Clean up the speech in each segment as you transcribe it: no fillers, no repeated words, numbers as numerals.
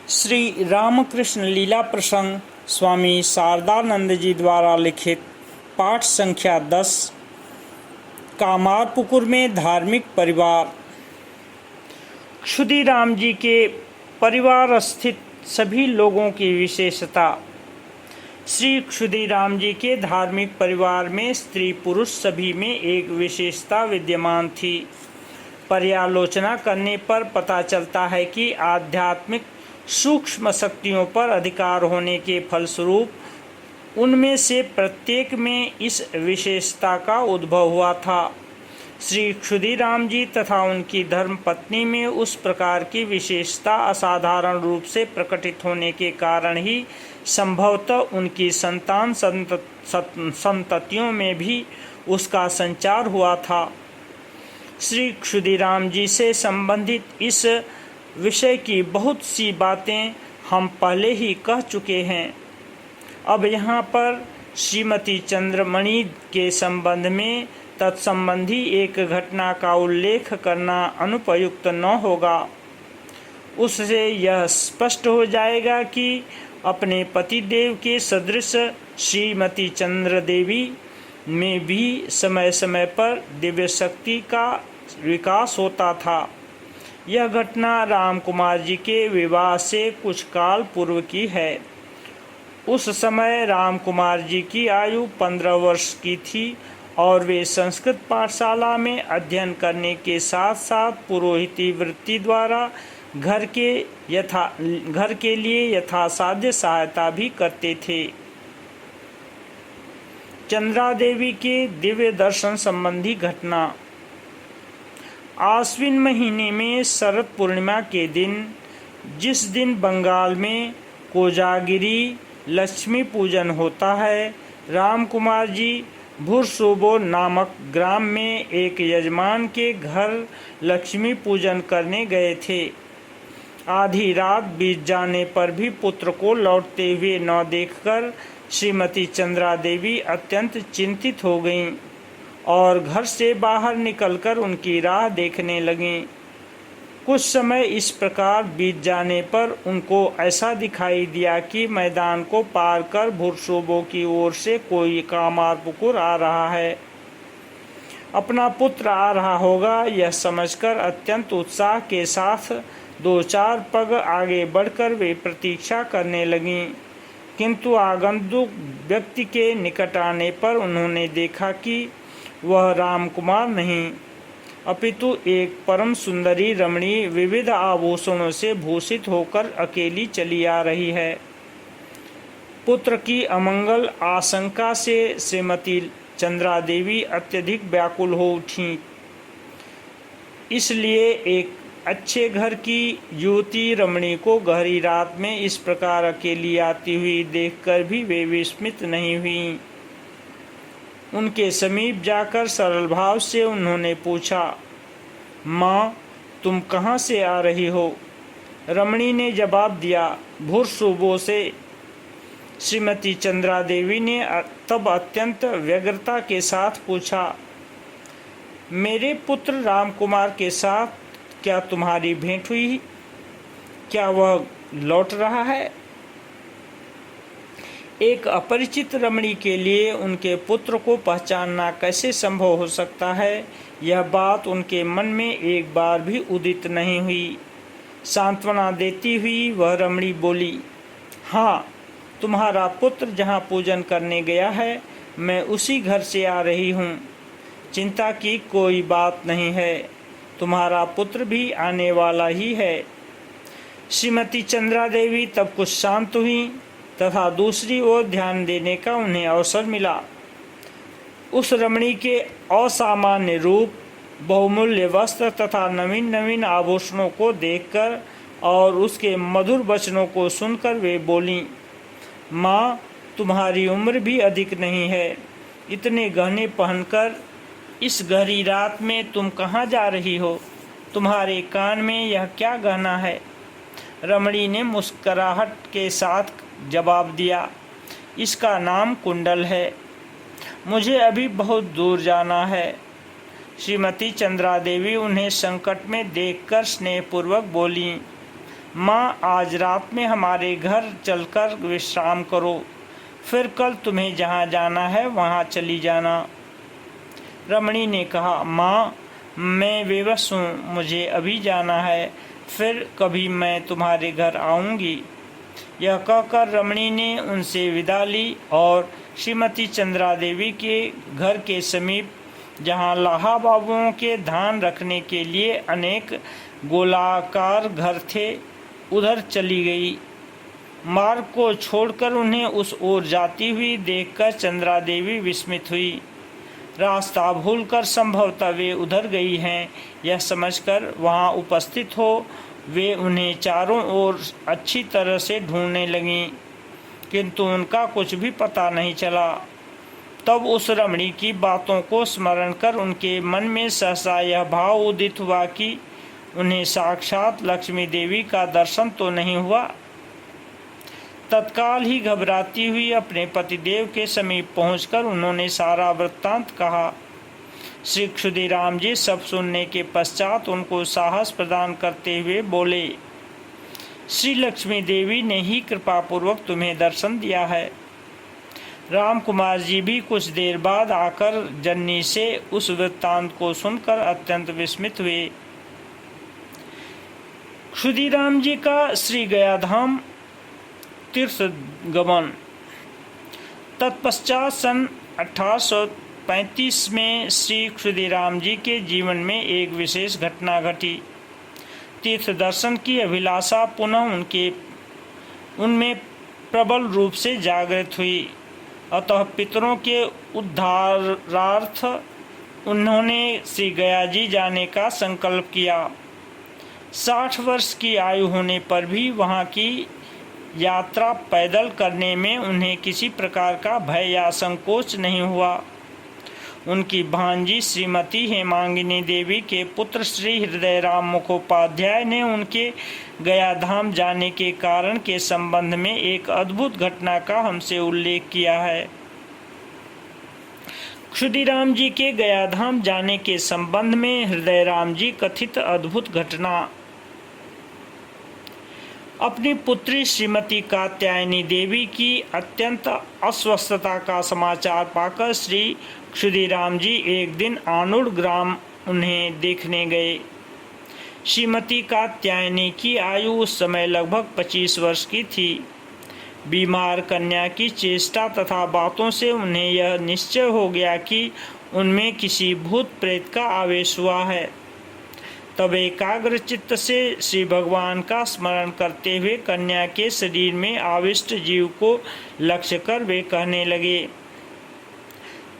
श्री रामकृष्ण लीला प्रसंग स्वामी शारदानंद जी द्वारा लिखित पाठ संख्या 10। कामारपुकुर में धार्मिक परिवार। क्षुदीराम जी के परिवार स्थित सभी लोगों की विशेषता। श्री क्षुदीराम जी के धार्मिक परिवार में स्त्री पुरुष सभी में एक विशेषता विद्यमान थी। पर्यालोचना करने पर पता चलता है कि आध्यात्मिक सूक्ष्म शक्तियों पर अधिकार होने के फलस्वरूप उनमें से प्रत्येक में इस विशेषता का उद्भव हुआ था। श्री क्षुदीराम जी तथा उनकी धर्मपत्नी में उस प्रकार की विशेषता असाधारण रूप से प्रकटित होने के कारण ही संभवतः उनकी संतान संततियों में भी उसका संचार हुआ था। श्री क्षुदीराम जी से संबंधित इस विषय की बहुत सी बातें हम पहले ही कह चुके हैं। अब यहाँ पर श्रीमती चंद्रमणि के संबंध में तत्संबंधी एक घटना का उल्लेख करना अनुपयुक्त न होगा। उससे यह स्पष्ट हो जाएगा कि अपने पतिदेव के सदृश श्रीमती चंद्र देवी में भी समय समय पर दिव्य शक्ति का विकास होता था। यह घटना राम कुमार जी के विवाह से कुछ काल पूर्व की है। उस समय राम कुमार जी की आयु 15 वर्ष की थी और वे संस्कृत पाठशाला में अध्ययन करने के साथ साथ पुरोहिती वृत्ति द्वारा घर के लिए यथासाध्य सहायता भी करते थे। चंद्रा देवी के दिव्य दर्शन संबंधी घटना। आश्विन महीने में शरद पूर्णिमा के दिन, जिस दिन बंगाल में कोजागिरी लक्ष्मी पूजन होता है, राम कुमार जी भुरसोबो नामक ग्राम में एक यजमान के घर लक्ष्मी पूजन करने गए थे। आधी रात बीत जाने पर भी पुत्र को लौटते हुए न देखकर श्रीमती चंद्रा देवी अत्यंत चिंतित हो गईं और घर से बाहर निकलकर उनकी राह देखने लगीं। कुछ समय इस प्रकार बीत जाने पर उनको ऐसा दिखाई दिया कि मैदान को पार कर भुरसोबो की ओर से कोई कामारपुकुर आ रहा है। अपना पुत्र आ रहा होगा यह समझकर अत्यंत उत्साह के साथ 2-4 पग आगे बढ़कर वे प्रतीक्षा करने लगीं, किंतु आगंतुक व्यक्ति के निकट आने पर उन्होंने देखा कि वह रामकुमार नहीं अपितु एक परम सुंदरी रमणी विविध आभूषणों से भूषित होकर अकेली चली आ रही है। पुत्र की अमंगल आशंका से श्रीमती चंद्रा देवी अत्यधिक व्याकुल हो उठी। इसलिए एक अच्छे घर की युवती रमणी को गहरी रात में इस प्रकार अकेली आती हुई देखकर भी वे विस्मित नहीं हुई। उनके समीप जाकर सरल भाव से उन्होंने पूछा, माँ, तुम कहाँ से आ रही हो? रमणी ने जवाब दिया, भुरसोबो से। श्रीमती चंद्रा देवी ने तब अत्यंत व्यग्रता के साथ पूछा, मेरे पुत्र रामकुमार के साथ क्या तुम्हारी भेंट हुई? क्या वह लौट रहा है? एक अपरिचित रमणी के लिए उनके पुत्र को पहचानना कैसे संभव हो सकता है, यह बात उनके मन में एक बार भी उदित नहीं हुई। सांत्वना देती हुई वह रमणी बोली, हाँ, तुम्हारा पुत्र जहाँ पूजन करने गया है, मैं उसी घर से आ रही हूँ। चिंता की कोई बात नहीं है, तुम्हारा पुत्र भी आने वाला ही है। श्रीमती चंद्रा देवी तब कुछ शांत हुई तथा दूसरी ओर ध्यान देने का उन्हें अवसर मिला। उस रमणी के असामान्य रूप, बहुमूल्य वस्त्र तथा नवीन नवीन आभूषणों को देखकर और उसके मधुर वचनों को सुनकर वे बोलीं, माँ, तुम्हारी उम्र भी अधिक नहीं है। इतने गहने पहनकर इस गहरी रात में तुम कहाँ जा रही हो? तुम्हारे कान में यह क्या गहना है? रमणी ने मुस्कुराहट के साथ जवाब दिया, इसका नाम कुंडल है। मुझे अभी बहुत दूर जाना है। श्रीमती चंद्रा देवी उन्हें संकट में देखकर स्नेहपूर्वक बोलीं, माँ, आज रात में हमारे घर चलकर विश्राम करो, फिर कल तुम्हें जहाँ जाना है वहाँ चली जाना। रमणी ने कहा, माँ, मैं बेबस हूँ, मुझे अभी जाना है, फिर कभी मैं तुम्हारे घर आऊँगी। यह कहकर रमणी ने उनसे विदा ली और श्रीमती चंद्रा देवी के घर के समीप, जहाँ लाहा बाबुओं के धान रखने के लिए अनेक गोलाकार घर थे, उधर चली गई। मार्ग को छोड़कर उन्हें उस ओर जाती हुई देखकर चंद्रा देवी विस्मित हुई। रास्ता भूलकर संभवतः वे उधर गई हैं, यह समझकर वहां उपस्थित हो वे उन्हें चारों ओर अच्छी तरह से ढूंढने लगीं, किंतु उनका कुछ भी पता नहीं चला। तब उस रमणी की बातों को स्मरण कर उनके मन में सहसा यह भाव उदित हुआ कि उन्हें साक्षात लक्ष्मी देवी का दर्शन तो नहीं हुआ। तत्काल ही घबराती हुई अपने पतिदेव के समीप पहुंचकर उन्होंने सारा वृत्तांत कहा। श्री क्षुदीराम जी सब सुनने के पश्चात उनको साहस प्रदान करते हुए बोले, श्री लक्ष्मी देवी ने ही कृपापूर्वक तुम्हें दर्शन दिया है। राम कुमार जी भी कुछ देर बाद आकर जन्नी से उस वृत्तांत को सुनकर अत्यंत विस्मित हुए। क्षुदीराम जी का श्री गयाधाम तीर्थ गमन। तत्पश्चात सन 1835 में श्री क्षुदीराम जी के जीवन में एक विशेष घटना घटी। तीर्थ दर्शन की अभिलाषा पुनः उनमें प्रबल रूप से जागृत हुई। अतः पितरों के उद्धारार्थ उन्होंने श्री गया जी जाने का संकल्प किया। 60 वर्ष की आयु होने पर भी वहाँ की यात्रा पैदल करने में उन्हें किसी प्रकार का भय या संकोच नहीं हुआ। उनकी भांजी श्रीमती हेमांगिनी देवी के पुत्र श्री हृदयराम मुखोपाध्याय ने उनके गयाधाम जाने के कारण के संबंध में एक अद्भुत घटना का हमसे उल्लेख किया है। क्षुदीराम जी के गयाधाम जाने के संबंध में हृदयराम जी कथित अद्भुत घटना। अपनी पुत्री श्रीमती कात्यायनी देवी की अत्यंत अस्वस्थता का समाचार पाकर श्री क्षुदीराम जी एक दिन आनुड़ ग्राम उन्हें देखने गए। श्रीमती कात्यायनी की आयु उस समय लगभग 25 वर्ष की थी। बीमार कन्या की चेष्टा तथा बातों से उन्हें यह निश्चय हो गया कि उनमें किसी भूत प्रेत का आवेश हुआ है। तब एकाग्र चित्त से श्री भगवान का स्मरण करते हुए कन्या के शरीर में आविष्ट जीव को लक्ष्य कर वे कहने लगे,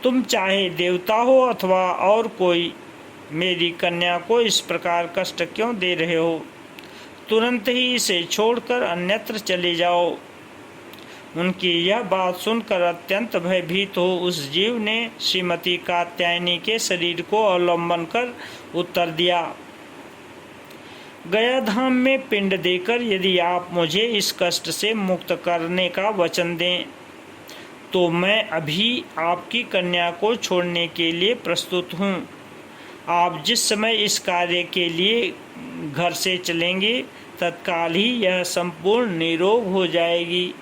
तुम चाहे देवता हो अथवा और कोई, मेरी कन्या को इस प्रकार कष्ट क्यों दे रहे हो? तुरंत ही इसे छोड़कर अन्यत्र चले जाओ। उनकी यह बात सुनकर अत्यंत भयभीत हो उस जीव ने श्रीमती कात्यायनी के शरीर को अवलंबन कर उत्तर दिया, गयाधाम में पिंड देकर यदि आप मुझे इस कष्ट से मुक्त करने का वचन दें तो मैं अभी आपकी कन्या को छोड़ने के लिए प्रस्तुत हूँ। आप जिस समय इस कार्य के लिए घर से चलेंगे तत्काल ही यह संपूर्ण निरोग हो जाएगी,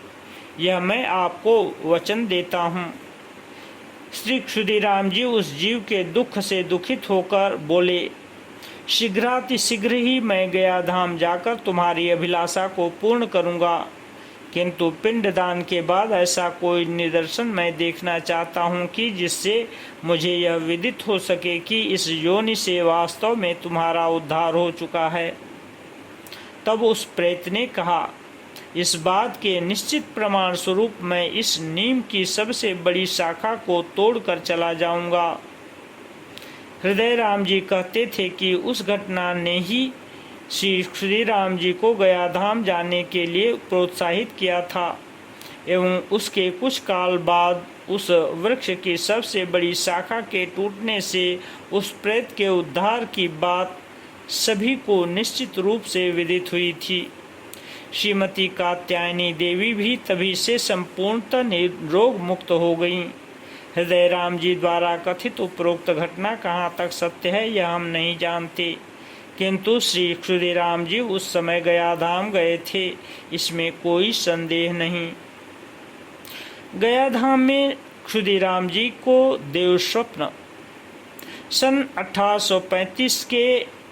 यह मैं आपको वचन देता हूँ। श्री क्षुदीराम जी उस जीव के दुख से दुखित होकर बोले, शीघ्रातिशीघ्र ही मैं गयाधाम जाकर तुम्हारी अभिलाषा को पूर्ण करूँगा, किंतु पिंडदान के बाद ऐसा कोई निदर्शन मैं देखना चाहता हूँ कि जिससे मुझे यह विदित हो सके कि इस योनि से वास्तव में तुम्हारा उद्धार हो चुका है। तब उस प्रेत ने कहा, इस बात के निश्चित प्रमाण स्वरूप मैं इस नीम की सबसे बड़ी शाखा को तोड़कर चला जाऊंगा। हृदयराम जी कहते थे कि उस घटना ने ही श्री क्षुदीराम जी को गयाधाम जाने के लिए प्रोत्साहित किया था एवं उसके कुछ काल बाद उस वृक्ष की सबसे बड़ी शाखा के टूटने से उस प्रेत के उद्धार की बात सभी को निश्चित रूप से विदित हुई थी। श्रीमती कात्यायनी देवी भी तभी से संपूर्णतः निरोग मुक्त हो गईं। हृदयराम जी द्वारा कथित उपरोक्त घटना कहाँ तक सत्य है यह हम नहीं जानते, किंतु श्री क्षुदीराम जी उस समय गया धाम गए थे, इसमें कोई संदेह नहीं। गया धाम में क्षुदीराम जी को देव स्वप्न। सन 1835 के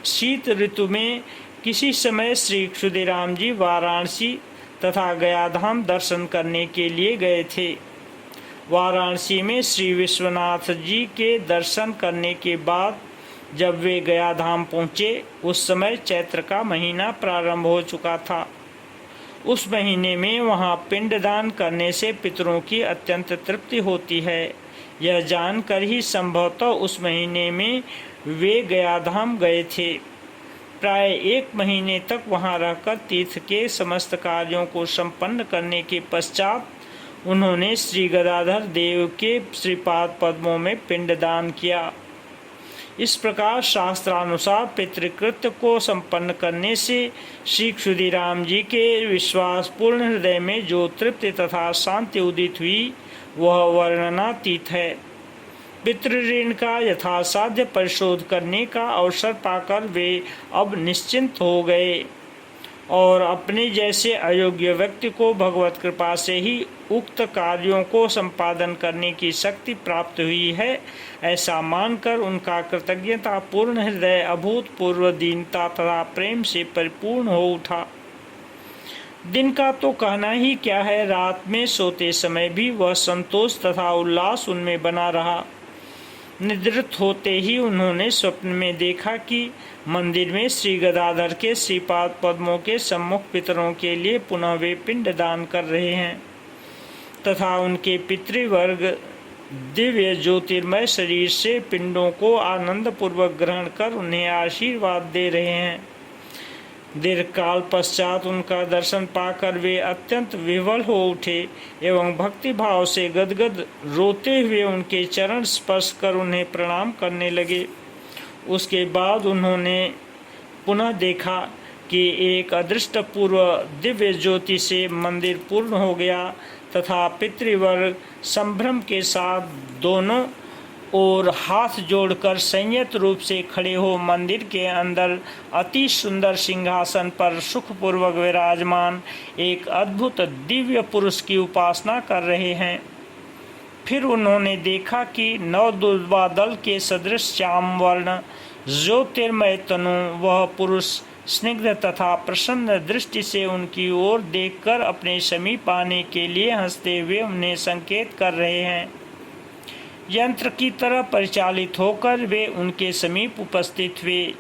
शीत ऋतु में किसी समय श्री क्षुदीराम जी वाराणसी तथा गया धाम दर्शन करने के लिए गए थे। वाराणसी में श्री विश्वनाथ जी के दर्शन करने के बाद जब वे गया धाम पहुँचे, उस समय चैत्र का महीना प्रारंभ हो चुका था। उस महीने में वहाँ पिंडदान करने से पितरों की अत्यंत तृप्ति होती है। यह जानकर ही संभवतः उस महीने में वे गया धाम गए थे। प्राय 1 महीने तक वहाँ रहकर तीर्थ के समस्त कार्यों को संपन्न करने के पश्चात उन्होंने श्री गदाधर देव के श्रीपाद पद्मों में पिंडदान किया। इस प्रकार शास्त्रानुसार पितृकृत्य को संपन्न करने से श्री क्षुदीराम जी के विश्वासपूर्ण हृदय में जो तृप्ति तथा शांति उदित हुई वह वर्णनातीत है। पितृऋण का यथासाध्य परिशोध करने का अवसर पाकर वे अब निश्चिंत हो गए और अपने जैसे अयोग्य व्यक्ति को भगवत कृपा से ही उक्त कार्यों को संपादन करने की शक्ति प्राप्त हुई है, ऐसा मानकर उनका कृतज्ञता पूर्ण हृदय अभूतपूर्व दीनता तथा प्रेम से परिपूर्ण हो उठा। दिन का तो कहना ही क्या है, रात में सोते समय भी वह संतोष तथा उल्लास उनमें बना रहा। निद्रित होते ही उन्होंने स्वप्न में देखा कि मंदिर में श्री गदाधर के श्रीपाद पद्मों के सम्मुख पितरों के लिए पुनः वे पिंड दान कर रहे हैं तथा उनके पितृवर्ग दिव्य ज्योतिर्मय शरीर से पिंडों को आनंद पूर्वक ग्रहण कर उन्हें आशीर्वाद दे रहे हैं। दीर्घकाल पश्चात उनका दर्शन पाकर वे अत्यंत विह्वल हो उठे एवं भक्ति भाव से गदगद रोते हुए उनके चरण स्पर्श कर उन्हें प्रणाम करने लगे। उसके बाद उन्होंने पुनः देखा कि एक अदृष्टपूर्व दिव्य ज्योति से मंदिर पूर्ण हो गया तथा पितृवर्ग संभ्रम के साथ दोनों और हाथ जोड़कर संयत रूप से खड़े हो मंदिर के अंदर अति सुंदर सिंहासन पर सुखपूर्वक विराजमान एक अद्भुत दिव्य पुरुष की उपासना कर रहे हैं। फिर उन्होंने देखा कि नवदुर्वा दल के सदृश श्याम वर्ण ज्योतिर्मय तनु वह पुरुष स्निग्ध तथा प्रसन्न दृष्टि से उनकी ओर देखकर अपने समीप आने के लिए हंसते हुए उन्हें संकेत कर रहे हैं। यंत्र की तरह परिचालित होकर वे उनके समीप उपस्थित हुए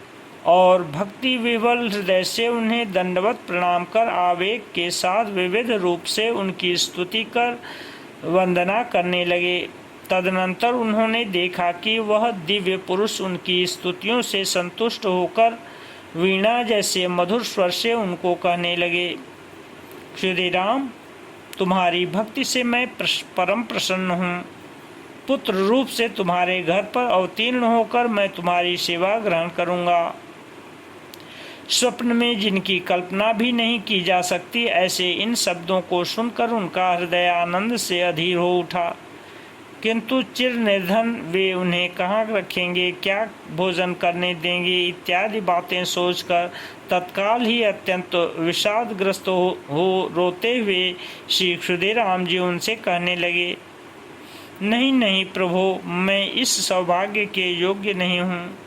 और भक्ति विवल हृदय से उन्हें दंडवत प्रणाम कर आवेग के साथ विविध रूप से उनकी स्तुति कर वंदना करने लगे। तदनंतर उन्होंने देखा कि वह दिव्य पुरुष उनकी स्तुतियों से संतुष्ट होकर वीणा जैसे मधुर स्वर से उनको कहने लगे, क्षुदीराम, तुम्हारी भक्ति से मैं परम प्रसन्न हूँ। पुत्र रूप से तुम्हारे घर पर अवतीर्ण होकर मैं तुम्हारी सेवा ग्रहण करूँगा। स्वप्न में जिनकी कल्पना भी नहीं की जा सकती, ऐसे इन शब्दों को सुनकर उनका हृदय आनंद से अधीर हो उठा। किंतु चिर निर्धन वे उन्हें कहाँ रखेंगे, क्या भोजन करने देंगे इत्यादि बातें सोचकर तत्काल ही अत्यंत विषादग्रस्त हो रोते हुए श्री क्षुदीराम जी उनसे कहने लगे, नहीं नहीं प्रभो, मैं इस सौभाग्य के योग्य नहीं हूँ।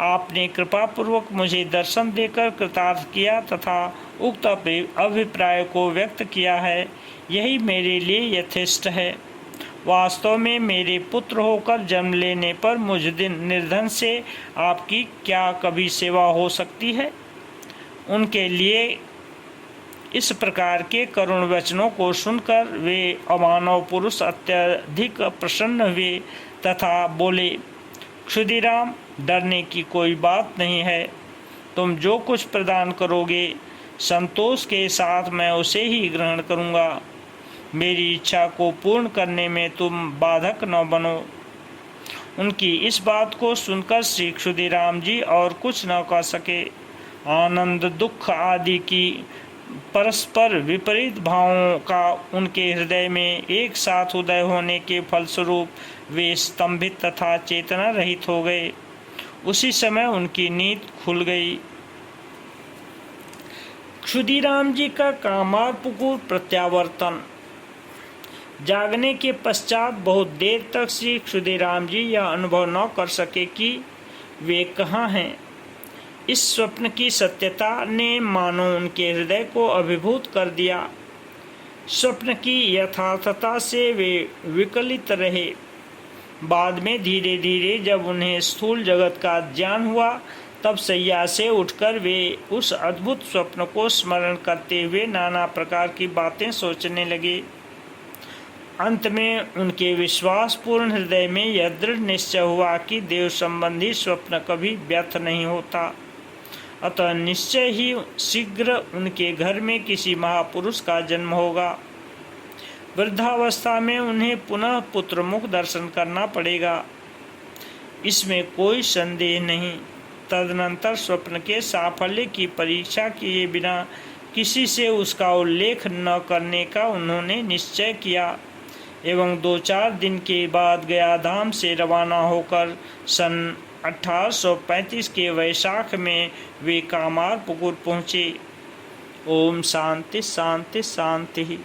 आपने कृपापूर्वक मुझे दर्शन देकर कृतार्थ किया तथा उक्त अभिप्राय को व्यक्त किया है, यही मेरे लिए यथेष्ट है। वास्तव में मेरे पुत्र होकर जन्म लेने पर मुझ निर्धन से आपकी क्या कभी सेवा हो सकती है। उनके लिए इस प्रकार के करुण वचनों को सुनकर वे अमानव पुरुष अत्यधिक प्रसन्न हुए तथा बोले, क्षुदीराम, डरने की कोई बात नहीं है। तुम जो कुछ प्रदान करोगे संतोष के साथ मैं उसे ही ग्रहण करूँगा। मेरी इच्छा को पूर्ण करने में तुम बाधक न बनो। उनकी इस बात को सुनकर श्री क्षुदीराम जी और कुछ न कह सके। आनंद, दुख आदि की परस्पर विपरीत भावों का उनके हृदय में एक साथ उदय होने के फलस्वरूप वे स्तंभित तथा चेतना रहित हो गए। उसी समय उनकी नींद खुल गई। क्षुदीराम जी का कामारपुकुर प्रत्यावर्तन। जागने के पश्चात बहुत देर तक श्री क्षुदीराम जी यह अनुभव न कर सके कि वे कहाँ हैं। इस स्वप्न की सत्यता ने मानो उनके हृदय को अभिभूत कर दिया। स्वप्न की यथार्थता से वे विकलित रहे। बाद में धीरे धीरे जब उन्हें स्थूल जगत का ज्ञान हुआ, तब शैया से उठकर वे उस अद्भुत स्वप्न को स्मरण करते हुए नाना प्रकार की बातें सोचने लगे। अंत में उनके विश्वासपूर्ण हृदय में यह दृढ़ निश्चय हुआ कि देव संबंधी स्वप्न कभी व्यर्थ नहीं होता। अतः निश्चय ही शीघ्र उनके घर में किसी महापुरुष का जन्म होगा। वृद्धावस्था में उन्हें पुनः पुत्रमुख दर्शन करना पड़ेगा, इसमें कोई संदेह नहीं। तदनंतर स्वप्न के साफल्य की परीक्षा किए बिना किसी से उसका उल्लेख न करने का उन्होंने निश्चय किया एवं 2-4 दिन के बाद गयाधाम से रवाना होकर सन 1835 के वैशाख में वे कामारपुकुर पहुँचे। ओम शांति शांति शांति।